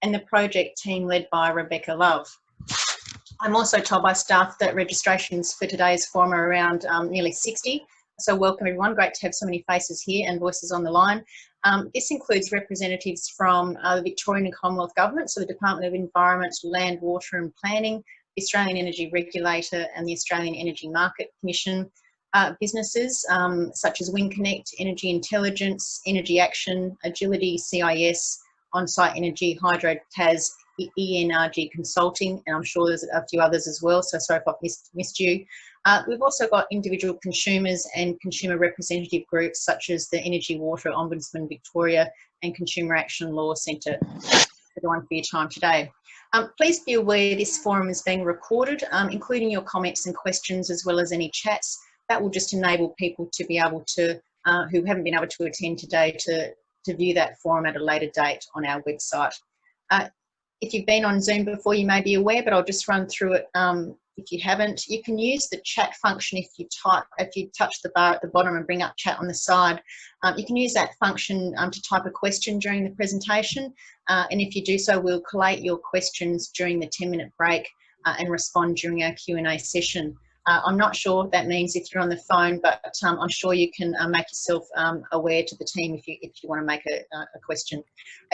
and the project team led by Rebecca Love. I'm also told by staff that registrations for today's forum are around nearly 60. So welcome everyone, great to have so many faces here and voices on the line. This includes representatives from the Victorian and Commonwealth Government, so the Department of Environment, Land, Water and Planning, the Australian Energy Regulator and the Australian Energy Market Commission, businesses such as WindConnect, Energy Intelligence, Energy Action, Agility, CIS, On-Site Energy, Hydro Tas, ENRG Consulting, and I'm sure there's a few others as well, so sorry if I've missed you. We've also got individual consumers and consumer representative groups such as the Energy Water Ombudsman Victoria and Consumer Action Law Centre. Everyone for your time today. Please be aware this forum is being recorded, including your comments and questions as well as any chats. That will just enable people to be able to, who haven't been able to attend today, to view that forum at a later date on our website. If you've been on Zoom before, you may be aware, but I'll just run through it if you haven't. You can use the chat function if you touch the bar at the bottom and bring up chat on the side. You can use that function to type a question during the presentation, and if you do so, we'll collate your questions during the 10-minute break and respond during our Q&A session. I'm not sure what that means if you're on the phone, but I'm sure you can make yourself aware to the team if you want to make a question.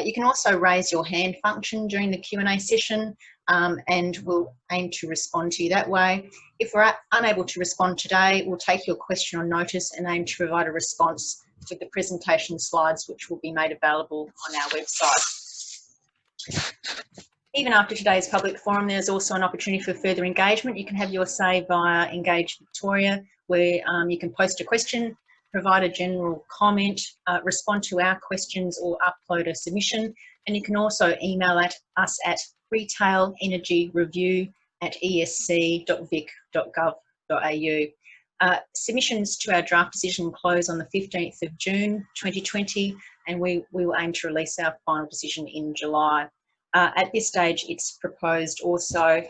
You can also raise your hand function during the Q&A session, and we'll aim to respond to you that way. If we're unable to respond today, we'll take your question on notice and aim to provide a response with the presentation slides, which will be made available on our website. Even after today's public forum, there's also an opportunity for further engagement. You can have your say via Engage Victoria, where you can post a question, provide a general comment, respond to our questions or upload a submission. And you can also email us at retailenergyreview@esc.vic.gov.au. Submissions to our draft decision close on the 15th of June 2020, and we will aim to release our final decision in July. At this stage, it's proposed also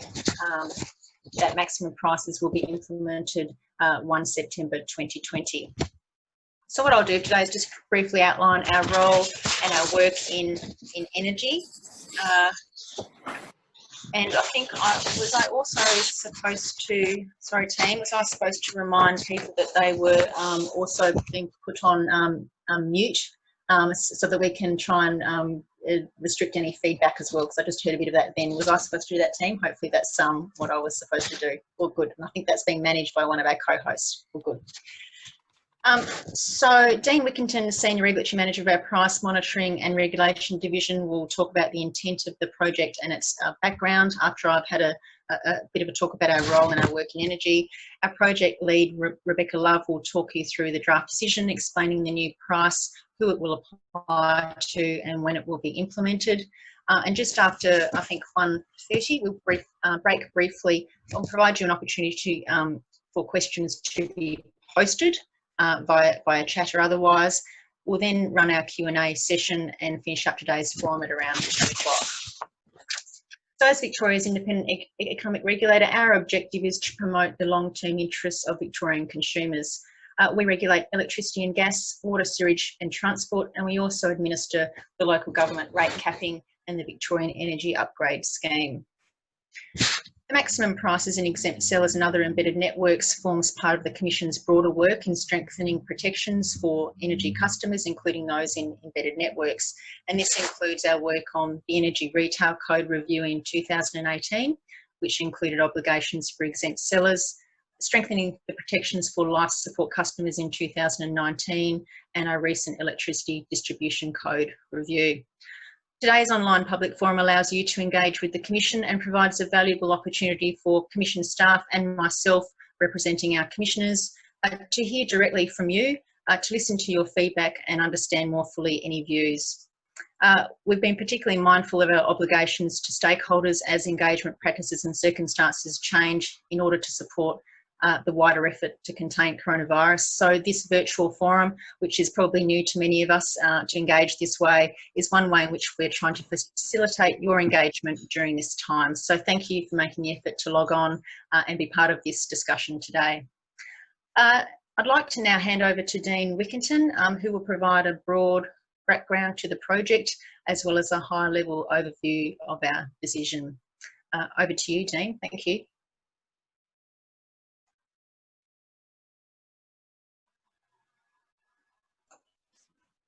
that maximum prices will be implemented 1 September 2020. So what I'll do today is just briefly outline our role and our work in energy. And I think was I supposed to remind people that they were also being put on mute so that we can try and restrict any feedback as well, because I just heard a bit of that then. Was I supposed to do that, team? Hopefully that's what I was supposed to do. All good. And I think that's being managed by one of our co-hosts. All good. So Dean Wickington, the Senior Regulatory Manager of our Price Monitoring and Regulation Division, will talk about the intent of the project and its background after I've had a bit of a talk about our role and our work in energy. Our project lead, Rebecca Love, will talk you through the draft decision, explaining the new price, who it will apply to and when it will be implemented. And just after, I think, 1:30, we'll break briefly. I'll provide you an opportunity for questions to be posted via chat or otherwise. We'll then run our Q&A session and finish up today's forum at around 10 o'clock. So as Victoria's independent economic regulator, our objective is to promote the long-term interests of Victorian consumers. We regulate electricity and gas, water, sewage and transport, and we also administer the local government rate capping and the Victorian Energy Upgrade Scheme. The maximum prices in exempt sellers and other embedded networks forms part of the Commission's broader work in strengthening protections for energy customers, including those in embedded networks. And this includes our work on the Energy Retail Code review in 2018, which included obligations for exempt sellers, strengthening the protections for life support customers in 2019, and our recent Electricity Distribution Code review. Today's online public forum allows you to engage with the Commission and provides a valuable opportunity for Commission staff and myself, representing our Commissioners, to hear directly from you, to listen to your feedback and understand more fully any views. We've been particularly mindful of our obligations to stakeholders as engagement practices and circumstances change in order to support the wider effort to contain coronavirus. So this virtual forum, which is probably new to many of us to engage this way, is one way in which we're trying to facilitate your engagement during this time. So thank you for making the effort to log on and be part of this discussion today. I'd like to now hand over to Dean Wickington, who will provide a broad background to the project, as well as a high-level overview of our decision. Over to you, Dean. Thank you.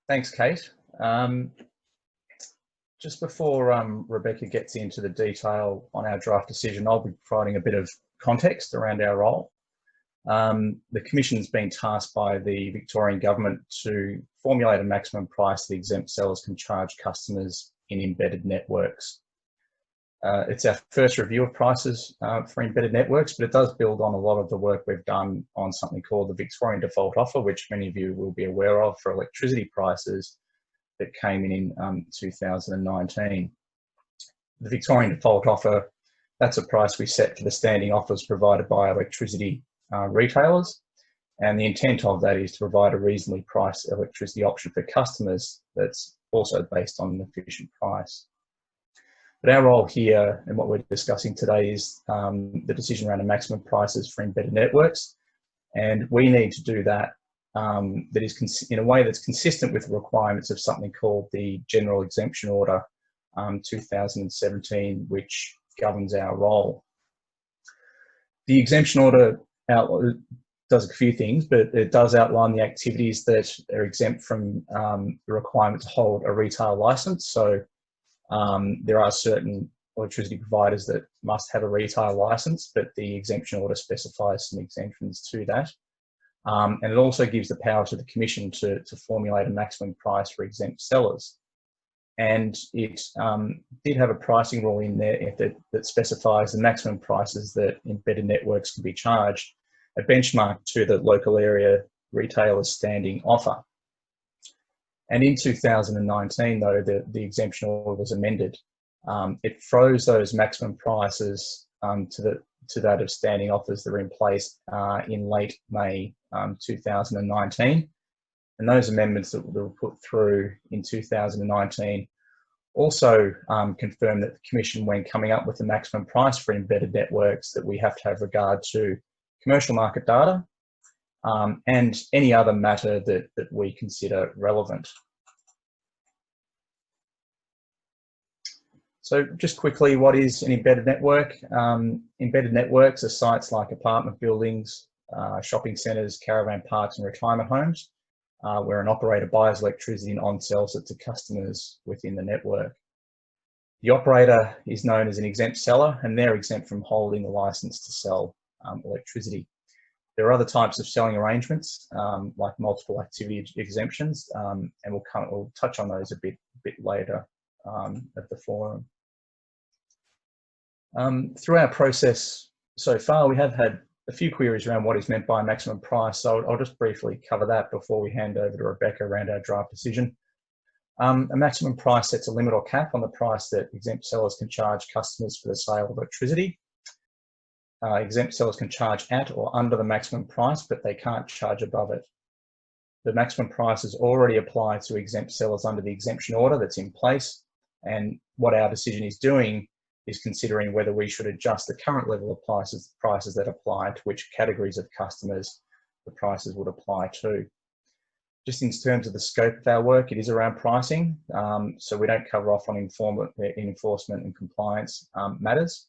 Thanks, Kate. Just before Rebecca gets into the detail on our draft decision, I'll be providing a bit of context around our role. The Commission's been tasked by the Victorian Government to formulate a maximum price that exempt sellers can charge customers in embedded networks. It's our first review of prices for embedded networks, but it does build on a lot of the work we've done on something called the Victorian Default Offer, which many of you will be aware of, for electricity prices that came in 2019. The Victorian Default Offer, that's a price we set for the standing offers provided by electricity retailers, and the intent of that is to provide a reasonably priced electricity option for customers that's also based on an efficient price. But our role here and what we're discussing today is the decision around the maximum prices for embedded networks, and we need to do that that is in a way that's consistent with the requirements of something called the General Exemption Order 2017, which governs our role. The exemption order does a few things, but it does outline the activities that are exempt from the requirement to hold a retail license. So there are certain electricity providers that must have a retail license, but the exemption order specifies some exemptions to that. And it also gives the power to the Commission to formulate a maximum price for exempt sellers. And it did have a pricing rule in there that specifies the maximum prices that embedded networks can be charged, a benchmark to the local area retailer's standing offer. And in 2019, though, the exemption order was amended. It froze those maximum prices to that of standing offers that were in place in late May 2019. And those amendments that were put through in 2019 also confirmed that the Commission, when coming up with the maximum price for embedded networks, that we have to have regard to commercial market data and any other matter that we consider relevant. So just quickly, what is an embedded network? Embedded networks are sites like apartment buildings, shopping centres, caravan parks and retirement homes, where an operator buys electricity and on-sells it to customers within the network. The operator is known as an exempt seller, and they're exempt from holding the licence to sell electricity. There are other types of selling arrangements, like multiple activity exemptions, and we'll touch on those a bit later at the forum. Through our process so far, we have had a few queries around what is meant by maximum price, so I'll just briefly cover that before we hand over to Rebecca around our draft decision. A maximum price sets a limit or cap on the price that exempt sellers can charge customers for the sale of electricity. Exempt sellers can charge at or under the maximum price, but they can't charge above it. The maximum prices already apply to exempt sellers under the exemption order that's in place, and what our decision is doing is considering whether we should adjust the current level of prices that apply to which categories of customers the prices would apply to. Just in terms of the scope of our work, it is around pricing, so we don't cover off on enforcement and compliance matters,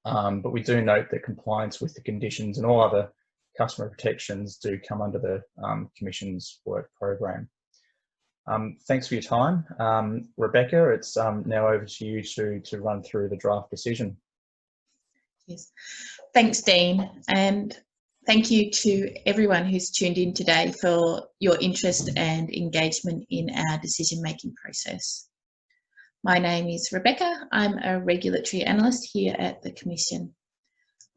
but we do note that compliance with the conditions and all other customer protections do come under the Commission's work program. Thanks for your time. Rebecca, it's now over to you to run through the draft decision. Yes, thanks, Dean, and thank you to everyone who's tuned in today for your interest and engagement in our decision-making process. My name is Rebecca. I'm a regulatory analyst here at the Commission.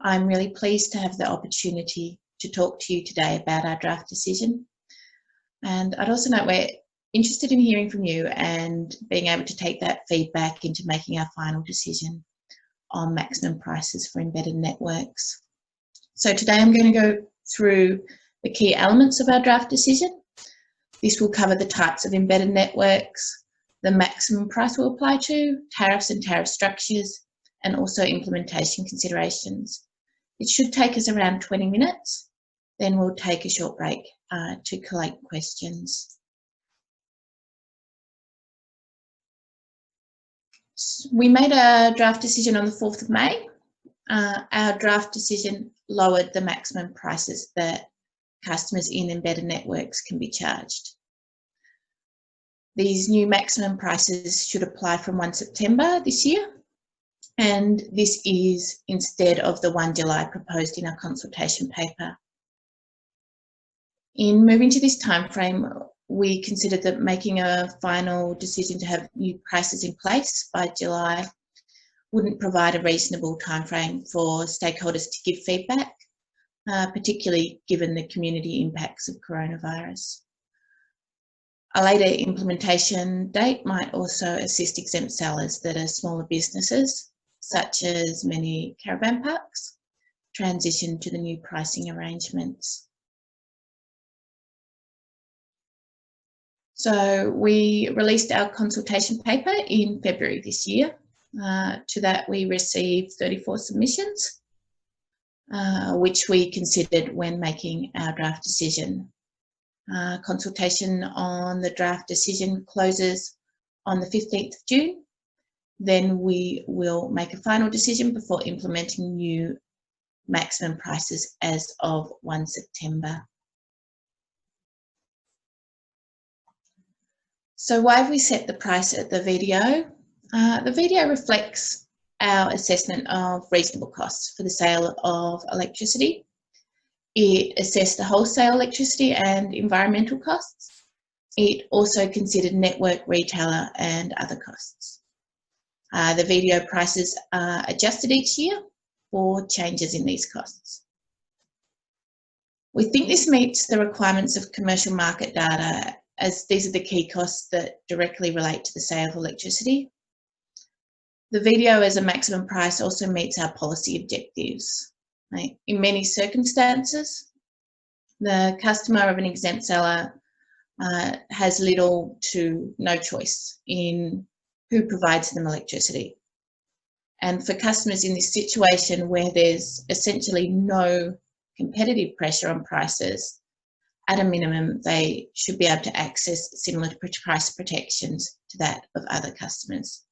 I'm really pleased to have the opportunity to talk to you today about our draft decision. And I'd also note we're interested in hearing from you and being able to take that feedback into making our final decision on maximum prices for embedded networks. So today I'm going to go through the key elements of our draft decision. This will cover the types of embedded networks, the maximum price will apply to, tariffs and tariff structures, and also implementation considerations. It should take us around 20 minutes. Then we'll take a short break to collect questions. We made a draft decision on the 4th of May. Our draft decision lowered the maximum prices that customers in embedded networks can be charged. These new maximum prices should apply from 1 September this year, and this is instead of the 1 July proposed in our consultation paper. In moving to this timeframe, we considered that making a final decision to have new prices in place by July wouldn't provide a reasonable timeframe for stakeholders to give feedback, particularly given the community impacts of coronavirus. A later implementation date might also assist exempt sellers that are smaller businesses, such as many caravan parks, transition to the new pricing arrangements. So we released our consultation paper in February this year. To that we received 34 submissions, which we considered when making our draft decision. Consultation on the draft decision closes on the 15th of June. Then we will make a final decision before implementing new maximum prices as of 1 September. So why have we set the price at the VDO? The VDO reflects our assessment of reasonable costs for the sale of electricity. It assessed the wholesale electricity and environmental costs. It also considered network, retailer and other costs. The VDO prices are adjusted each year for changes in these costs. We think this meets the requirements of commercial market data, as these are the key costs that directly relate to the sale of electricity. The VDO as a maximum price also meets our policy objectives. Right? In many circumstances, the customer of an exempt seller has little to no choice in who provides them electricity. And for customers in this situation where there's essentially no competitive pressure on prices, at a minimum, they should be able to access similar price protections to that of other customers.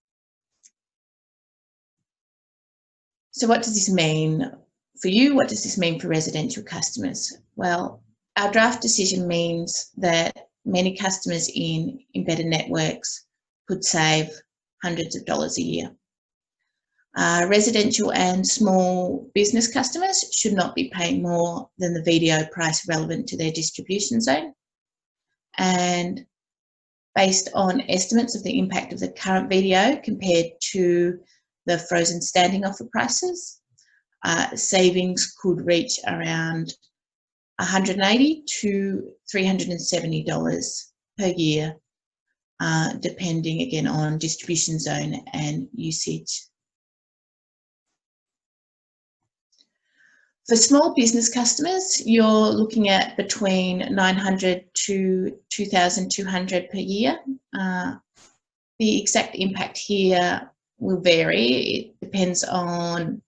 So what does this mean for you? What does this mean for residential customers? Well, our draft decision means that many customers in embedded networks could save hundreds of dollars a year. Residential and small business customers should not be paying more than the VDO price relevant to their distribution zone. And based on estimates of the impact of the current VDO compared to the frozen standing offer prices, savings could reach around $180 to $370 per year, depending again on distribution zone and usage. For small business customers, you're looking at between $900 to $2,200 per year. The exact impact here will vary. It depends on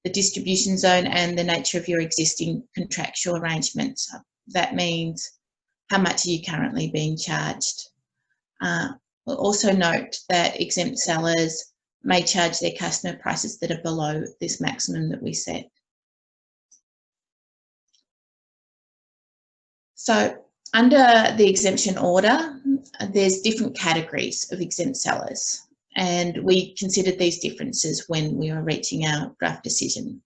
the distribution zone and the nature of your existing contractual arrangements. That means how much are you currently being charged. We'll also note that exempt sellers may charge their customer prices that are below this maximum that we set. So under the exemption order, there's different categories of exempt sellers, and we considered these differences when we were reaching our draft decision.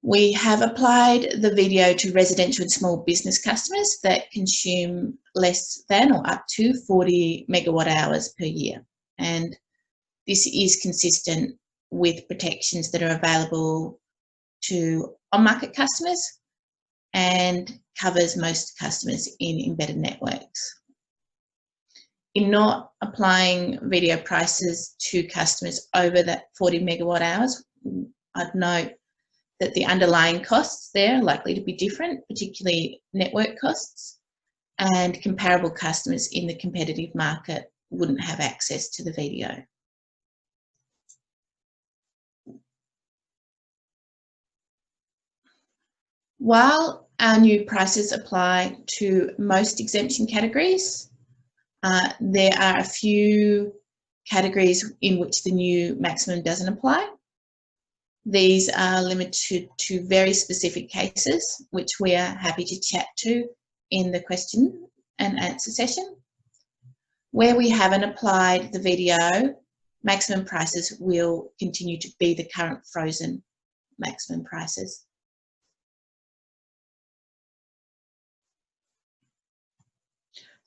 We have applied the VDO to residential and small business customers that consume less than or up to 40 megawatt hours per year. And this is consistent with protections that are available to on-market customers and covers most customers in embedded networks. In not applying VDO prices to customers over that 40 megawatt hours, I'd note that the underlying costs there are likely to be different, particularly network costs, and comparable customers in the competitive market wouldn't have access to the VDO. While our new prices apply to most exemption categories, there are a few categories in which the new maximum doesn't apply. These are limited to very specific cases, which we are happy to chat to in the question and answer session. Where we haven't applied the VDO, maximum prices will continue to be the current frozen maximum prices.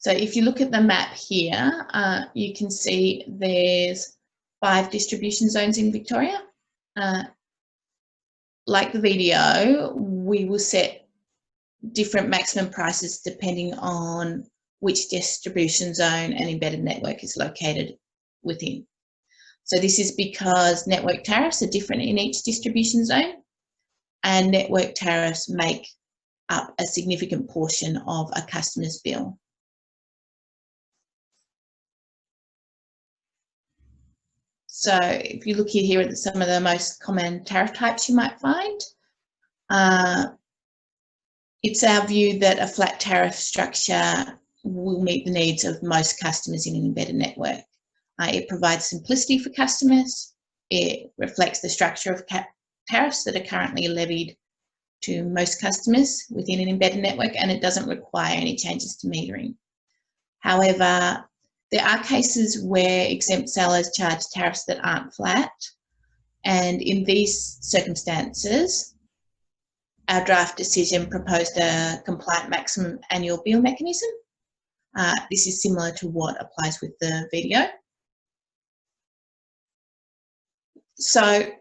So if you look at the map here, you can see there's 5 distribution zones in Victoria. Like the VDO, we will set different maximum prices depending on which distribution zone and embedded network is located within. So this is because network tariffs are different in each distribution zone, and network tariffs make up a significant portion of a customer's bill. So if you look here at some of the most common tariff types you might find, it's our view that a flat tariff structure will meet the needs of most customers in an embedded network. It provides simplicity for customers. It reflects the structure of tariffs that are currently levied to most customers within an embedded network, and it doesn't require any changes to metering. However, there are cases where exempt sellers charge tariffs that aren't flat, and in these circumstances, our draft decision proposed a compliant maximum annual bill mechanism. This is similar to what applies with the VDO. So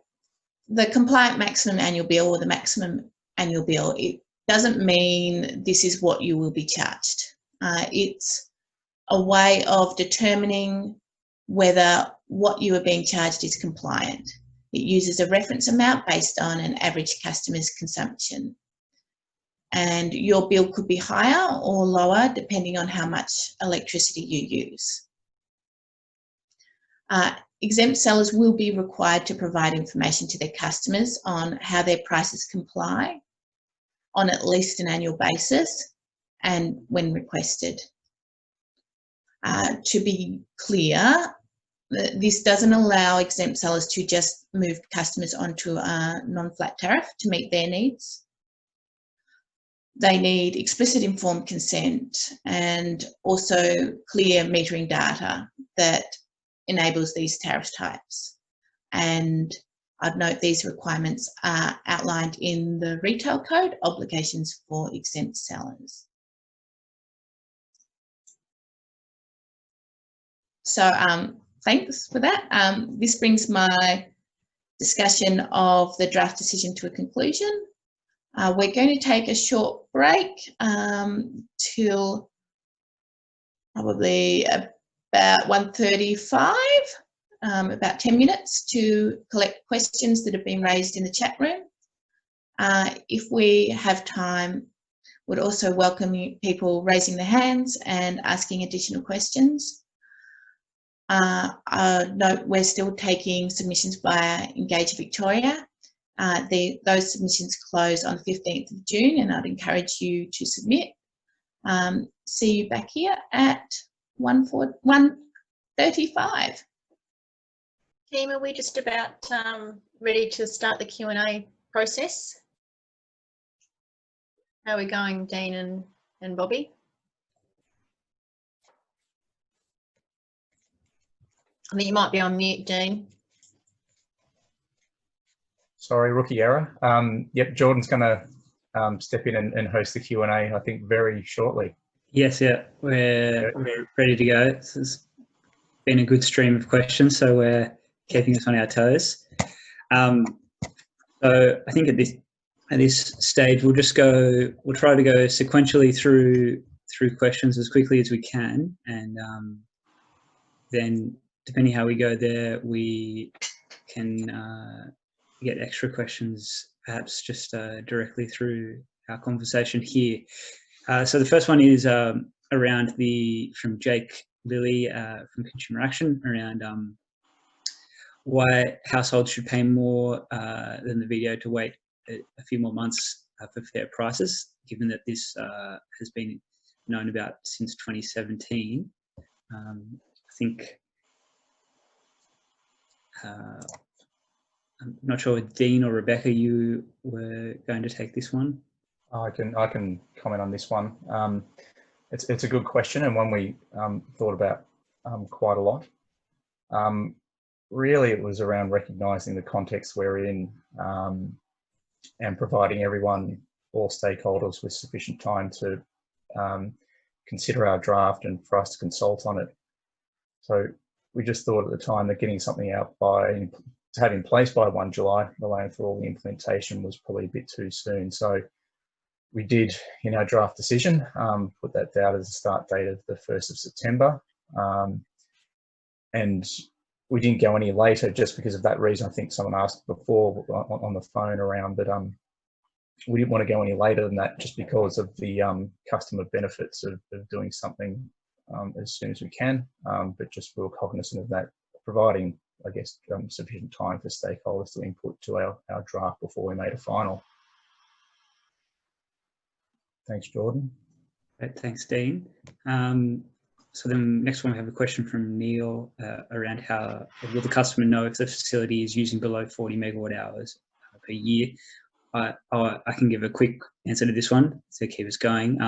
the compliant maximum annual bill, or the maximum annual bill, it doesn't mean this is what you will be charged. It's a way of determining whether what you are being charged is compliant. It uses a reference amount based on an average customer's consumption. And your bill could be higher or lower depending on how much electricity you use. Exempt sellers will be required to provide information to their customers on how their prices comply on at least an annual basis and when requested. To be clear, this doesn't allow exempt sellers to just move customers onto a non-flat tariff to meet their needs. They need explicit informed consent and also clear metering data that enables these tariff types. And I'd note these requirements are outlined in the Retail Code, Obligations for Exempt Sellers. So thanks for that. This brings my discussion of the draft decision to a conclusion. We're going to take a short break till probably about 1:35, about 10 minutes to collect questions that have been raised in the chat room. If we have time, would also welcome people raising their hands and asking additional questions. Note we're still taking submissions via Engage Victoria. Those submissions close on the 15th of June, and I'd encourage you to submit. See you back here at 1:35. Team, are we just about ready to start the Q&A process? How are we going, Dean and Bobby? I think you might be on mute, Dean. Sorry, rookie error. Yep, Jordan's going to step in and host the Q&A, I think, very shortly. Yes, yeah, we're ready to go. It's been a good stream of questions, so we're keeping us on our toes. So I think at this stage, we'll try to go sequentially through questions as quickly as we can, and then depending how we go there, we can get extra questions, perhaps just directly through our conversation here. So the first one is around from Jake Lilly from Consumer Action, around why households should pay more than the VDO to wait a few more months for fair prices, given that this has been known about since 2017. I think I'm not sure if Dean or Rebecca, you were going to take this one. I can comment on this one. It's a good question, and one we thought about quite a lot. Really, it was around recognising the context we're in and providing everyone, all stakeholders, with sufficient time to consider our draft and for us to consult on it. So we just thought at the time that getting something out to have in place by 1 July, allowing for all the implementation, was probably a bit too soon. So we did, in our draft decision, put that out as a start date of the 1st of September. And we didn't go any later just because of that reason. I think someone asked before on the phone around, but we didn't want to go any later than that just because of the customer benefits of doing something as soon as we can. But just we were cognizant of that, providing, I guess, sufficient time for stakeholders to input to our draft before we made a final. Thanks, Jordan. Great, thanks, Dean. So then next one, we have a question from Neil around how will the customer know if the facility is using below 40 megawatt hours per year? I can give a quick answer to this one to keep us going.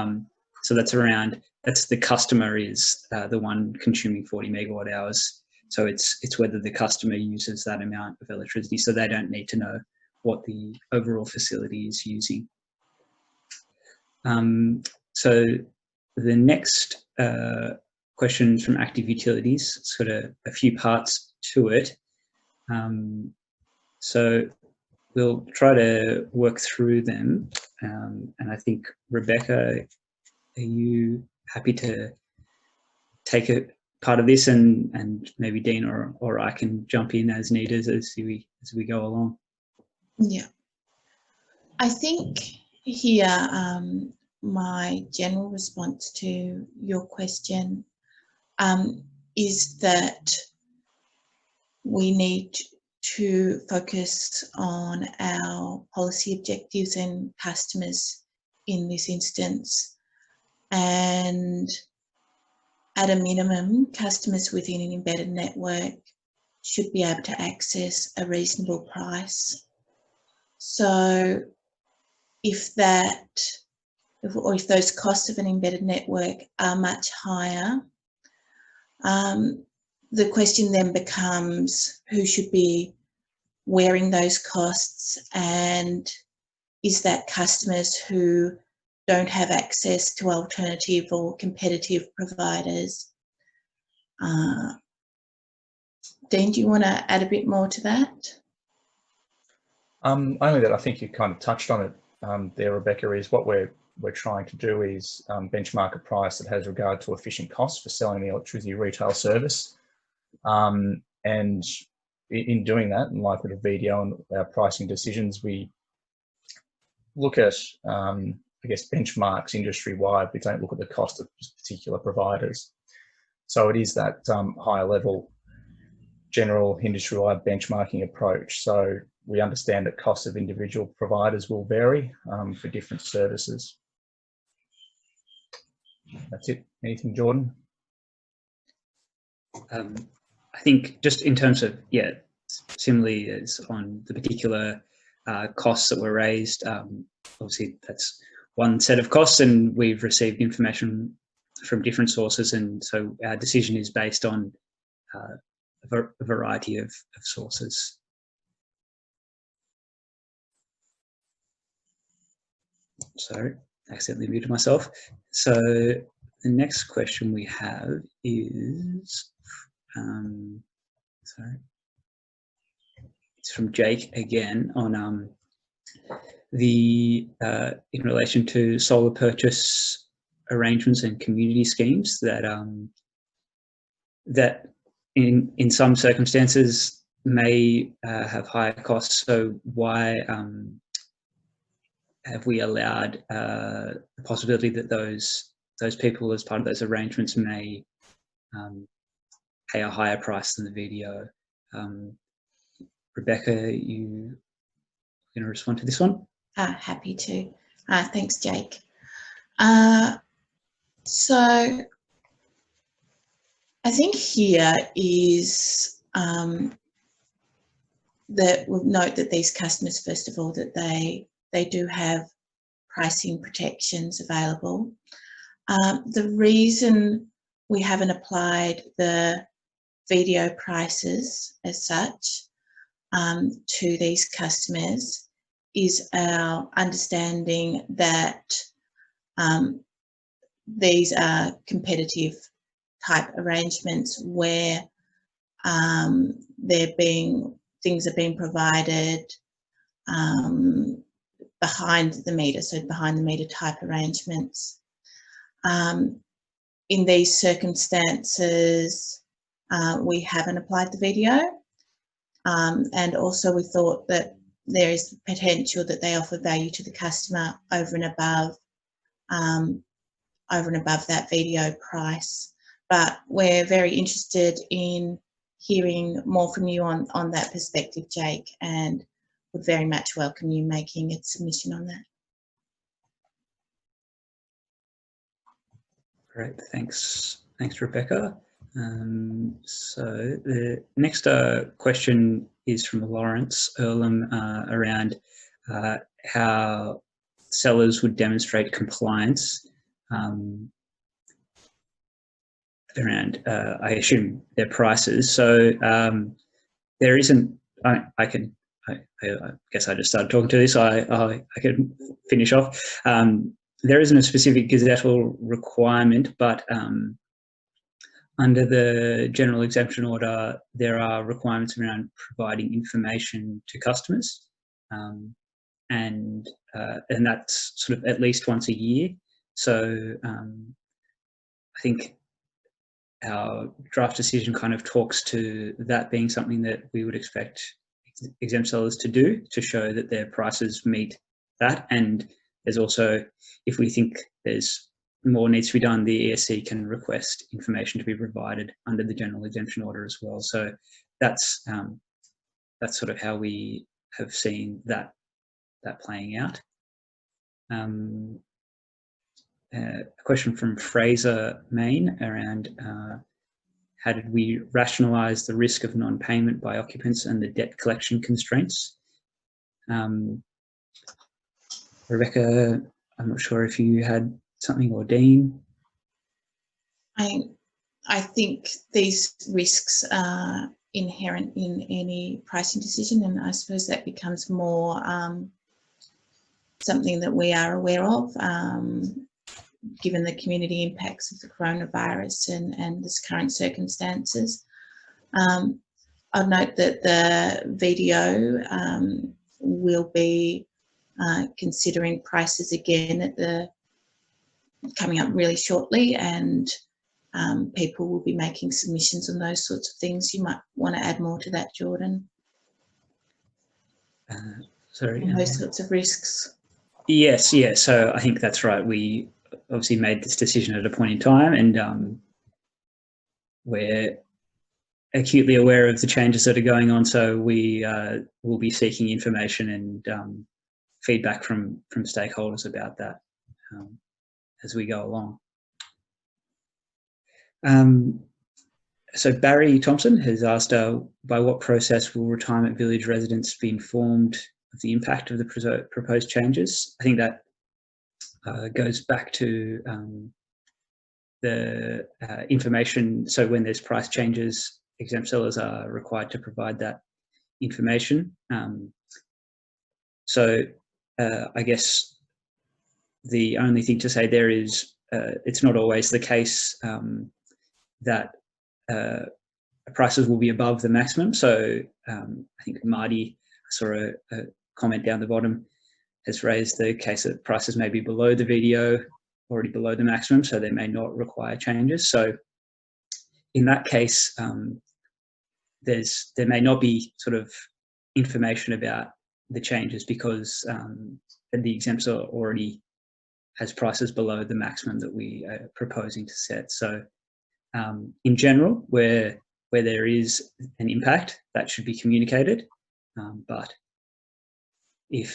So that's the customer is the one consuming 40 megawatt hours. So it's whether the customer uses that amount of electricity, so they don't need to know what the overall facility is using. So the next question from Active Utilities, it's got a few parts to it. So we'll try to work through them. And I think, Rebecca, are you happy to take a part of this, and maybe Dean or I can jump in as needed as we go along? Yeah. I think here, my general response to your question is that we need to focus on our policy objectives and customers in this instance. And at a minimum, customers within an embedded network should be able to access a reasonable price. So if those costs of an embedded network are much higher, the question then becomes who should be wearing those costs, and is that customers who don't have access to alternative or competitive providers? Dean, do you want to add a bit more to that? Only that I think you kind of touched on it there, Rebecca, is what we're trying to do is benchmark a price that has regard to efficient costs for selling the electricity retail service. And in doing that, and like with the VDO and our pricing decisions, we look at, I guess, benchmarks industry-wide. We don't look at the cost of particular providers. So it is that higher level, general industry-wide benchmarking approach. So we understand that costs of individual providers will vary for different services. That's it. Anything, Jordan? I think just in terms of, yeah, similarly as on the particular costs that were raised, obviously that's one set of costs, and we've received information from different sources, and so our decision is based on a variety of sources. Sorry, I accidentally muted myself. So the next question we have is, sorry, it's from Jake again on in relation to solar purchase arrangements and community schemes that that in some circumstances may have higher costs. So why have we allowed the possibility that those people, as part of those arrangements, may pay a higher price than the VDO? Rebecca, you going to respond to this one? Happy to. Thanks, Jake. So I think here is that we'll note that these customers, first of all, that they do have pricing protections available. The reason we haven't applied the video prices as such to these customers is our understanding that these are competitive type arrangements where things are being provided behind the meter, so behind the meter type arrangements. In these circumstances, we haven't applied the video, and also we thought that there is potential that they offer value to the customer over and above that video price. But we're very interested in hearing more from you on that perspective, Jake, and would very much welcome you making a submission on that. Great, thanks, Rebecca. So the next question is from Lawrence Earlham around how sellers would demonstrate compliance around, I assume, their prices. So there isn't, I guess I just started talking to this, I could finish off. There isn't a specific gazettal requirement, but under the general exemption order, there are requirements around providing information to customers, and that's sort of at least once a year. So I think our draft decision kind of talks to that being something that we would expect exempt sellers to do to show that their prices meet that. And there's also, if we think there's more needs to be done, the ESC can request information to be provided under the general exemption order as well. So that's sort of how we have seen that playing out. A question from Fraser Main around how did we rationalise the risk of non-payment by occupants and the debt collection constraints? Rebecca, I'm not sure if you had something, or Dean. I think these risks are inherent in any pricing decision, and I suppose that becomes more something that we are aware of, given the community impacts of the coronavirus and this current circumstances. I'll note that the VDO will be considering prices again coming up really shortly, and people will be making submissions on those sorts of things. You might want to add more to that, Jordan. Sorry. Those sorts of risks. Yes, yeah. So I think that's right. We obviously made this decision at a point in time, and we're acutely aware of the changes that are going on. So we will be seeking information and feedback from stakeholders about that as we go along. So Barry Thompson has asked, by what process will retirement village residents be informed of the impact of the proposed changes? I think that goes back to the information. So when there's price changes, exempt sellers are required to provide that information. So I guess the only thing to say there is it's not always the case that prices will be above the maximum. So I think Marty, I saw a comment down the bottom, has raised the case that prices may be below the VDO, already below the maximum, so they may not require changes. So in that case, there may not be sort of information about the changes because the exempt seller already has prices below the maximum that we are proposing to set. So in general, where there is an impact, that should be communicated. But if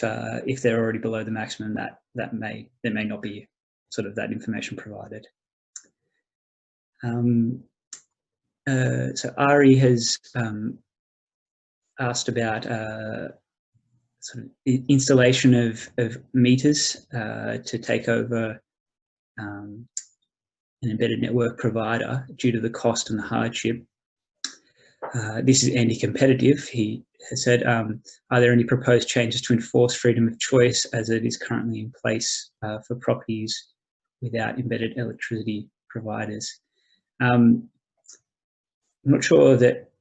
they're already below the maximum, there may not be sort of that information provided. So Ari has asked about sort of installation of meters to take over an embedded network provider due to the cost and the hardship. This is anti-competitive. He has said, are there any proposed changes to enforce freedom of choice as it is currently in place for properties without embedded electricity providers? I'm not sure that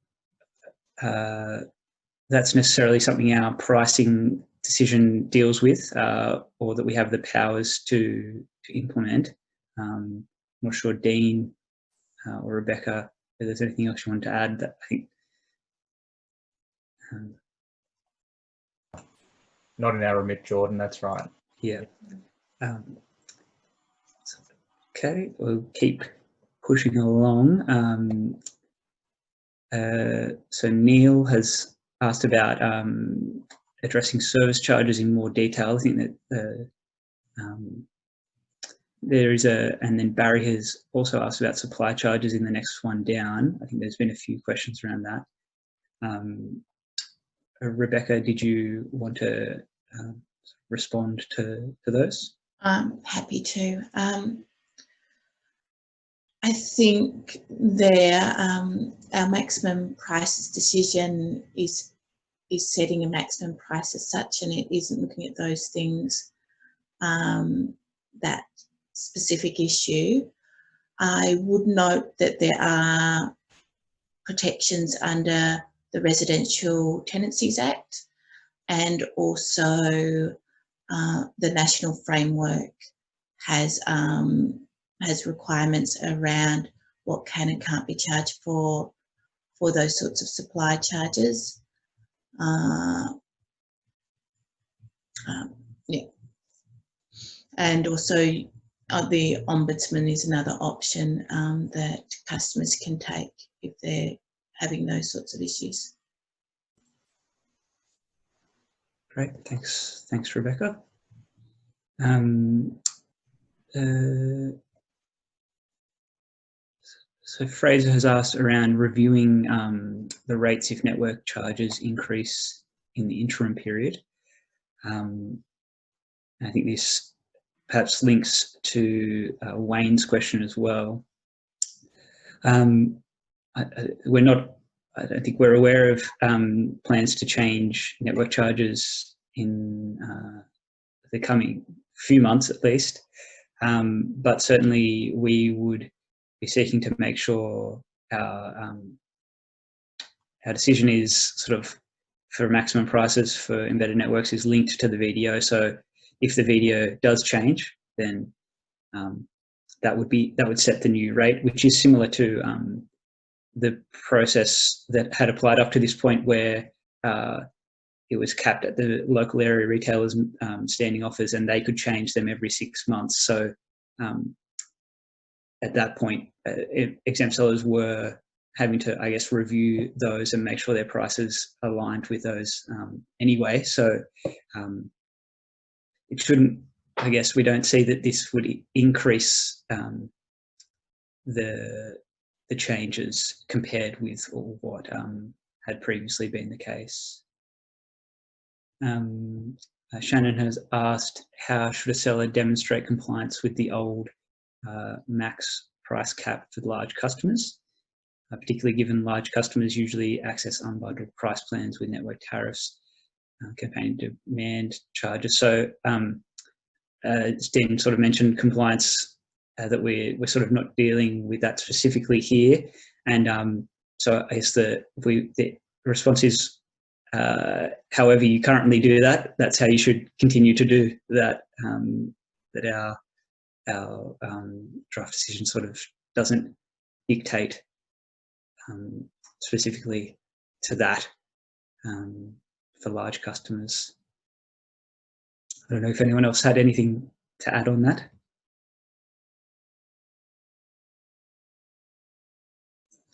that's necessarily something our pricing decision deals with, or that we have the powers to implement. I'm not sure, Dean or Rebecca, if there's anything else you want to add. That I think Not in our remit, Jordan, that's right. yeah. Okay, we'll keep pushing along. So Neil has asked about addressing service charges in more detail. I think that there is and then Barry has also asked about supply charges in the next one down. I think there's been a few questions around that. Rebecca, did you want to respond to those? I'm happy to. I think our maximum prices decision is setting a maximum price as such, and it isn't looking at those things, that specific issue. I would note that there are protections under the Residential Tenancies Act, and also the national framework has requirements around what can and can't be charged for those sorts of supply charges. Yeah, and also the Ombudsman is another option that customers can take if they're having those sorts of issues. Great, thanks, Rebecca. So Fraser has asked around reviewing the rates if network charges increase in the interim period. I think this perhaps links to Wayne's question as well. I don't think we're aware of plans to change network charges in the coming few months at least, but certainly we would be seeking to make sure our decision is sort of for maximum prices for embedded networks is linked to the VDO. So if the VDO does change, then that would set the new rate, which is similar to the process that had applied up to this point, where it was capped at the local area retailers' standing offers, and they could change them every 6 months. So at that point, exempt sellers were having to, I guess, review those and make sure their prices aligned with those anyway. So it shouldn't, I guess, we don't see that this would increase the changes compared with what had previously been the case. Shannon has asked, how should a seller demonstrate compliance with the old max price cap for large customers, particularly given large customers usually access unbundled price plans with network tariffs, campaign demand charges. So Dean sort of mentioned compliance, that we're sort of not dealing with that specifically here. And so I guess the response is, however you currently do that, that's how you should continue to do that. That our draft decision sort of doesn't dictate specifically to that for large customers. I don't know if anyone else had anything to add on that.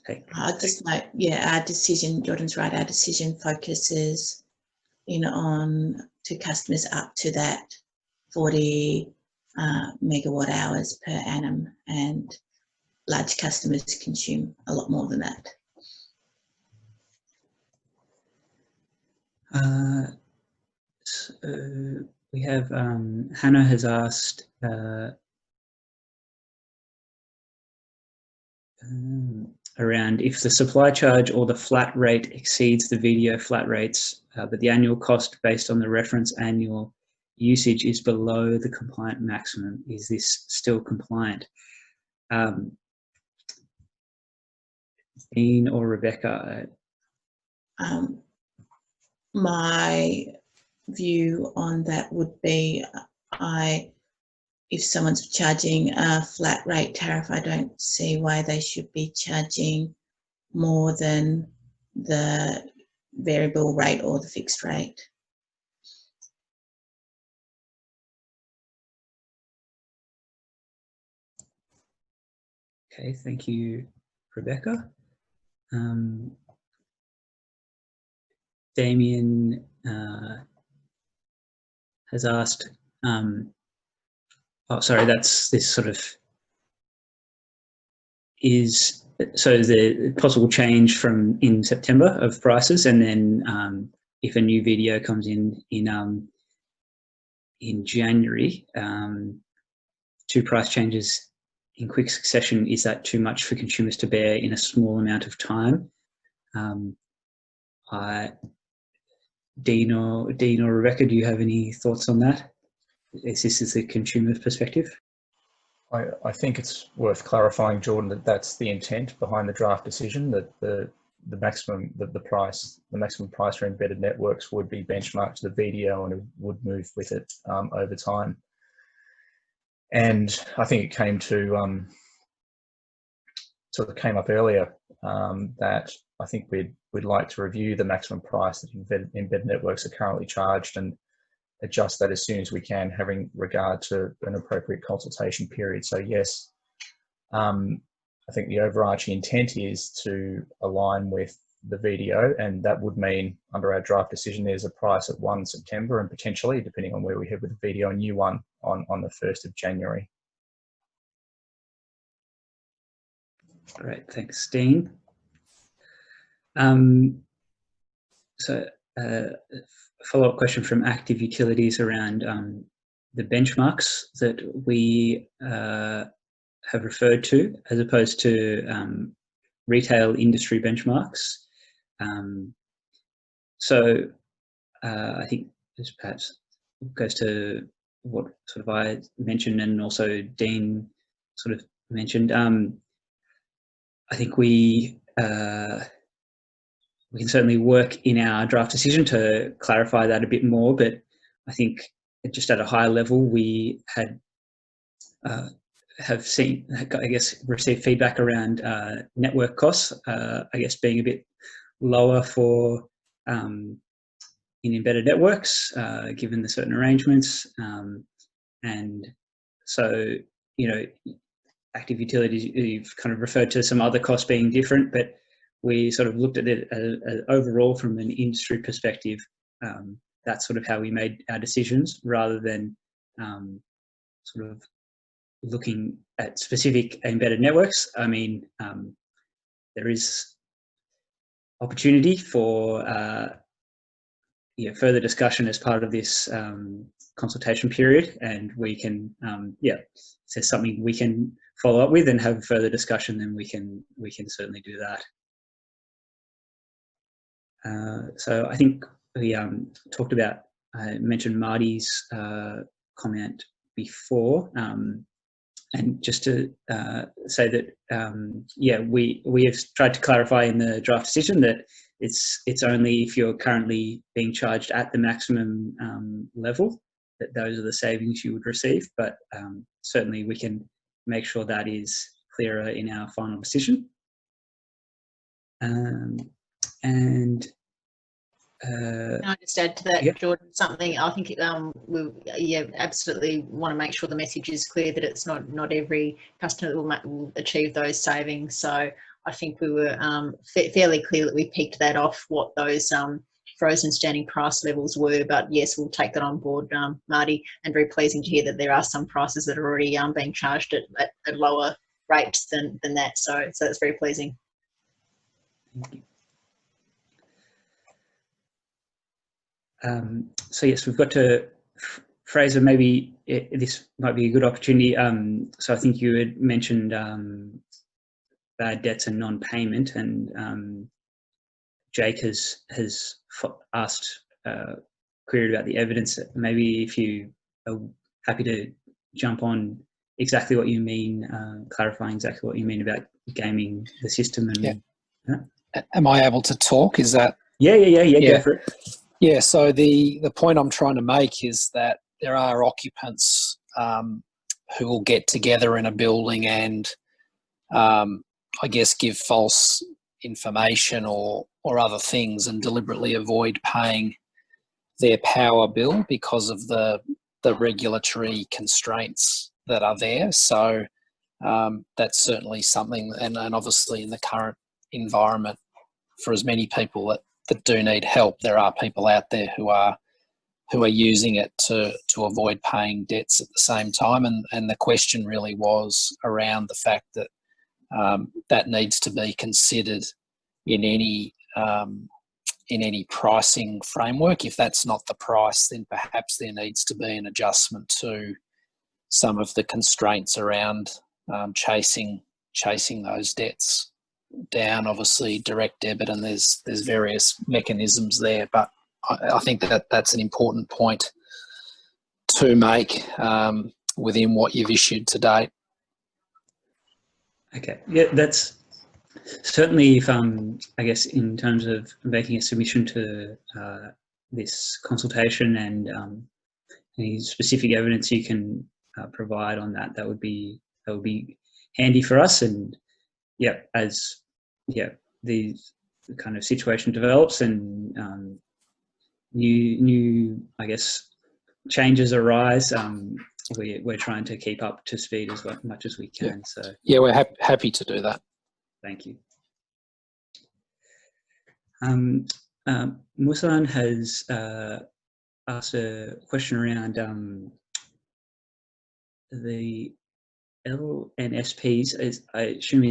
Okay. I just note, yeah, our decision, Jordan's right, our decision focuses on to customers up to that 40 megawatt hours per annum, and large customers consume a lot more than that. So we have Hannah has asked around if the supply charge or the flat rate exceeds the video flat rates, but the annual cost based on the reference annual usage is below the compliant maximum. Is this still compliant? Dean or Rebecca? My view on that would be, if someone's charging a flat rate tariff, I don't see why they should be charging more than the variable rate or the fixed rate. Okay, thank you, Rebecca. Damien has asked, oh, sorry, that's this sort of is, so the possible change from in September of prices, and then if a new video comes in January, 2 price changes in quick succession, is that too much for consumers to bear in a small amount of time? Dean or Rebecca, do you have any thoughts on that? Is this the consumer perspective? I think it's worth clarifying, Jordan, that that's the intent behind the draft decision, that the maximum price for embedded networks would be benchmarked to the video and it would move with it over time. And I think it came to sort of came up earlier that I think we'd like to review the maximum price that embedded networks are currently charged and adjust that as soon as we can, having regard to an appropriate consultation period. So yes, I think the overarching intent is to align with the video, and that would mean under our draft decision there's a price at 1 September and potentially, depending on where we head with the video, a new one on the 1st of January. Great, thanks, Dean. So a follow-up question from Active Utilities around the benchmarks that we have referred to, as opposed to retail industry benchmarks. So I think this perhaps goes to what sort of I mentioned and also Dean sort of mentioned. I think we can certainly work in our draft decision to clarify that a bit more, but I think just at a higher level, we had have seen, I guess, received feedback around network costs, I guess being a bit lower for in embedded networks, given the certain arrangements. And so, you know, Active Utilities, you've kind of referred to some other costs being different, but we sort of looked at it as overall from an industry perspective. That's sort of how we made our decisions, rather than sort of looking at specific embedded networks. I mean, there is opportunity for further discussion as part of this consultation period, and we can, if there's something we can follow up with and have further discussion, then we can certainly do that. So I think we talked about, I mentioned Marty's comment before, and just to say that, we have tried to clarify in the draft decision that it's only if you're currently being charged at the maximum level that those are the savings you would receive, but certainly we can make sure that is clearer in our final decision. And can I just add to that, yep. Jordan, something I think we absolutely want to make sure the message is clear that it's not every customer that will achieve those savings. So I think we were fairly clear that we picked that off, what those frozen standing price levels were. But yes, we'll take that on board, Marty, and very pleasing to hear that there are some prices that are already being charged at lower rates than that. So that's very pleasing. Thank you. So yes, we've got to, Fraser, maybe this might be a good opportunity. So I think you had mentioned bad debts and non-payment, and Jake has asked, queried about the evidence. Maybe if you are happy to jump on exactly what you mean, clarifying exactly what you mean about gaming the system. And Am I able to talk? Is that? Yeah. Go for it. Yeah. So the point I'm trying to make is that there are occupants who will get together in a building and I guess give false information or other things and deliberately avoid paying their power bill because of the regulatory constraints that are there. So that's certainly something, and obviously in the current environment, for as many people that do need help, there are people out there who are using it to avoid paying debts at the same time. And the question really was around the fact that that needs to be considered in any pricing framework. If that's not the price, then perhaps there needs to be an adjustment to some of the constraints around chasing those debts down. Obviously, direct debit, and there's various mechanisms there. But I think that's an important point to make within what you've issued to date. Okay, yeah, that's certainly, if I guess in terms of making a submission to this consultation and any specific evidence you can provide on that, that would be handy for us. And as the kind of situation develops and new I guess changes arise, we're trying to keep up to speed as much as we can. So we're happy to do that. Thank you. Musan has asked a question around the LNSPs. I assume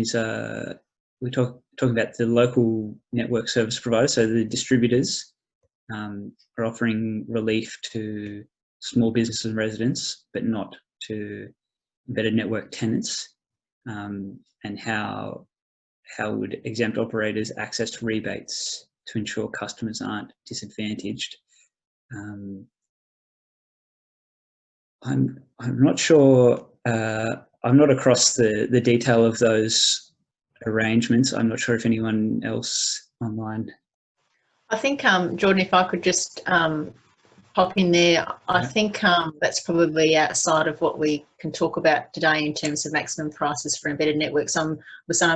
we're talking about the local network service providers, so the distributors are offering relief to small businesses and residents, but not to embedded network tenants, and how would exempt operators access rebates to ensure customers aren't disadvantaged? I'm not sure. I'm not across the detail of those arrangements. I'm not sure if anyone else online. I think, Jordan, if I could just pop in there, I think that's probably outside of what we can talk about today in terms of maximum prices for embedded networks. I'm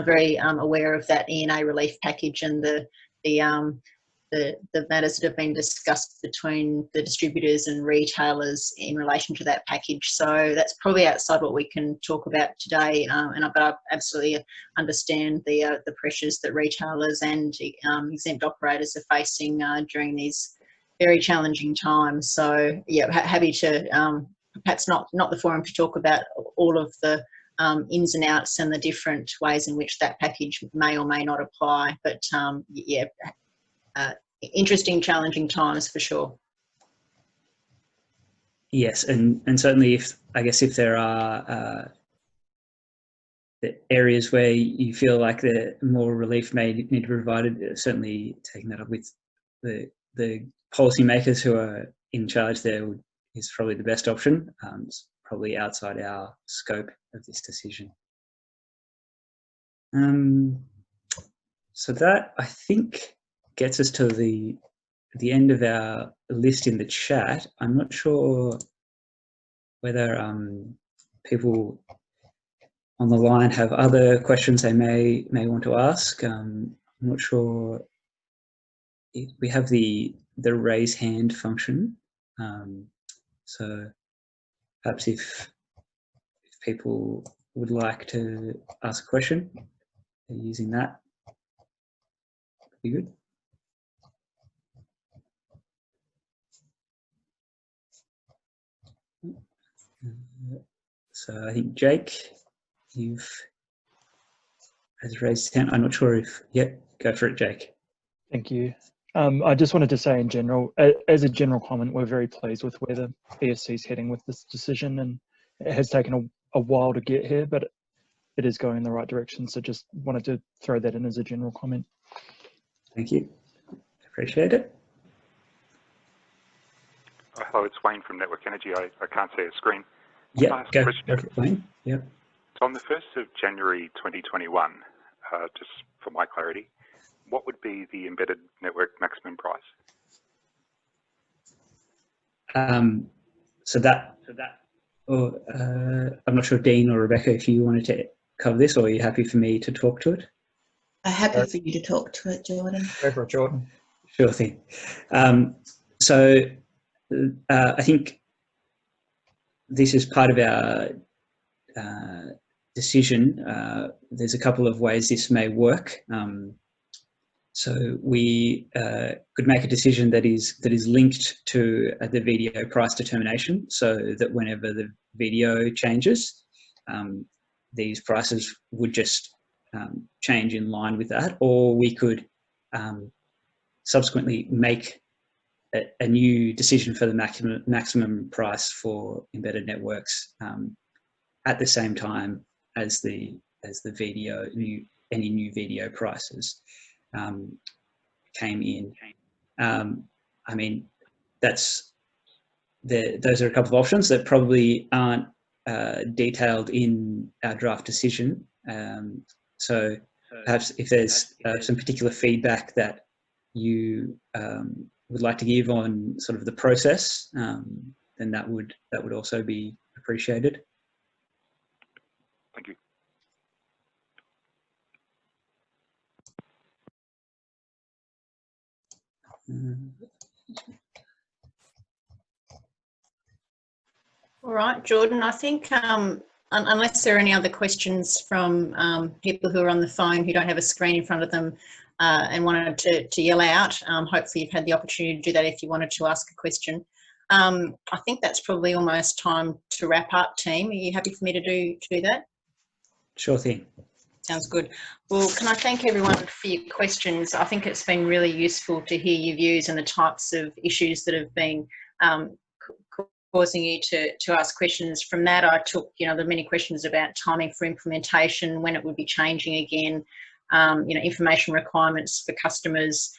very aware of that ENA relief package and the matters that have been discussed between the distributors and retailers in relation to that package. So that's probably outside what we can talk about today. But I absolutely understand the pressures that retailers and exempt operators are facing during these very challenging times. So happy to perhaps not the forum to talk about all of the ins and outs and the different ways in which that package may or may not apply. But interesting, challenging times for sure. Yes, and certainly if there are the areas where you feel like the more relief may need to be provided, certainly taking that up with the policymakers who are in charge there is probably the best option. It's probably outside our scope of this decision. So that, I think, gets us to the end of our list in the chat. I'm not sure whether people on the line have other questions they may want to ask. I'm not sure. We have the raise hand function, so perhaps if people would like to ask a question, using that would be good. So I think Jake, has raised his hand. I'm not sure if, go for it, Jake. Thank you. I just wanted to say in general, as a general comment, we're very pleased with where the ESC is heading with this decision, and it has taken a while to get here, but it is going in the right direction. So just wanted to throw that in as a general comment. Thank you. Appreciate it. Hello, it's Wayne from Network Energy. I can't see a screen. Yeah, go for it, Wayne. Yeah. So on the 1st of January 2021, just for my clarity, what would be the embedded network maximum price? I'm not sure, Dean or Rebecca, if you wanted to cover this, or are you happy for me to talk to it? I'm happy for you to talk to it, Jordan. Go for it, Jordan. Sure thing. I think this is part of our decision. There's a couple of ways this may work. So we could make a decision that is linked to the VDO price determination, so that whenever the VDO changes, these prices would just change in line with that, or we could subsequently make a new decision for the maximum price for embedded networks at the same time as the VDO, any new VDO prices came in. I mean, those are a couple of options that probably aren't detailed in our draft decision. So perhaps if there's some particular feedback that you would like to give on sort of the process, then that would also be appreciated. Thank you. All right, Jordan, I think unless there are any other questions from people who are on the phone who don't have a screen in front of them and wanted to yell out, hopefully you've had the opportunity to do that if you wanted to ask a question. I think that's probably almost time to wrap up, team. Are you happy for me to do that? Sure thing. Sounds good. Well, can I thank everyone for your questions? I think it's been really useful to hear your views and the types of issues that have been causing you to ask questions. From that, I took, the many questions about timing for implementation, when it would be changing again, information requirements for customers,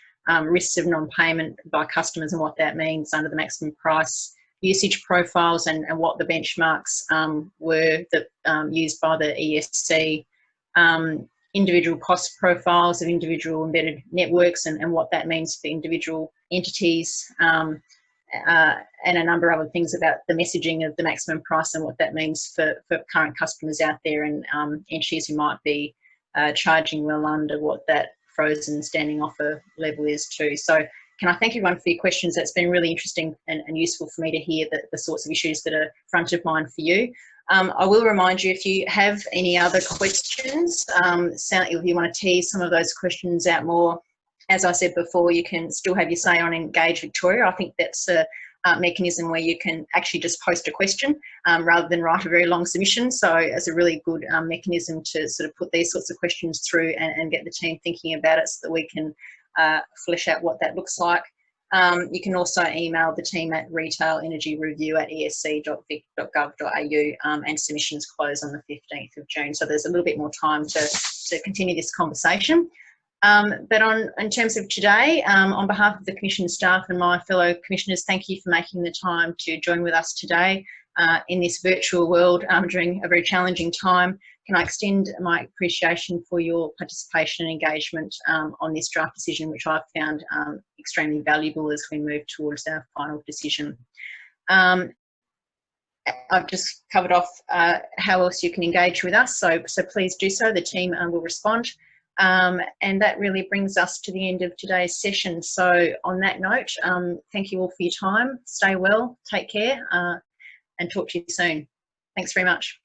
risks of non-payment by customers and what that means under the maximum price, usage profiles and what the benchmarks were that used by the ESC, individual cost profiles of individual embedded networks and what that means for individual entities, and a number of other things about the messaging of the maximum price and what that means for current customers out there and entities who might be charging well under what that frozen standing offer level is too. So can I thank everyone for your questions? That's been really interesting and useful for me to hear the sorts of issues that are front of mind for you. I will remind you, if you have any other questions, if you want to tease some of those questions out more, as I said before, you can still have your say on Engage Victoria. I think that's a mechanism where you can actually just post a question rather than write a very long submission. So it's a really good mechanism to sort of put these sorts of questions through and get the team thinking about it so that we can flesh out what that looks like. You can also email the team at retailenergyreview@esc.vic.gov.au and submissions close on the 15th of June. So there's a little bit more time to continue this conversation. But in terms of today, on behalf of the Commission staff and my fellow Commissioners, thank you for making the time to join with us today in this virtual world during a very challenging time. Can I extend my appreciation for your participation and engagement on this draft decision, which I've found extremely valuable as we move towards our final decision. I've just covered off how else you can engage with us, so please do so. The team will respond. And that really brings us to the end of today's session. So on that note, thank you all for your time. Stay well, take care, and talk to you soon. Thanks very much.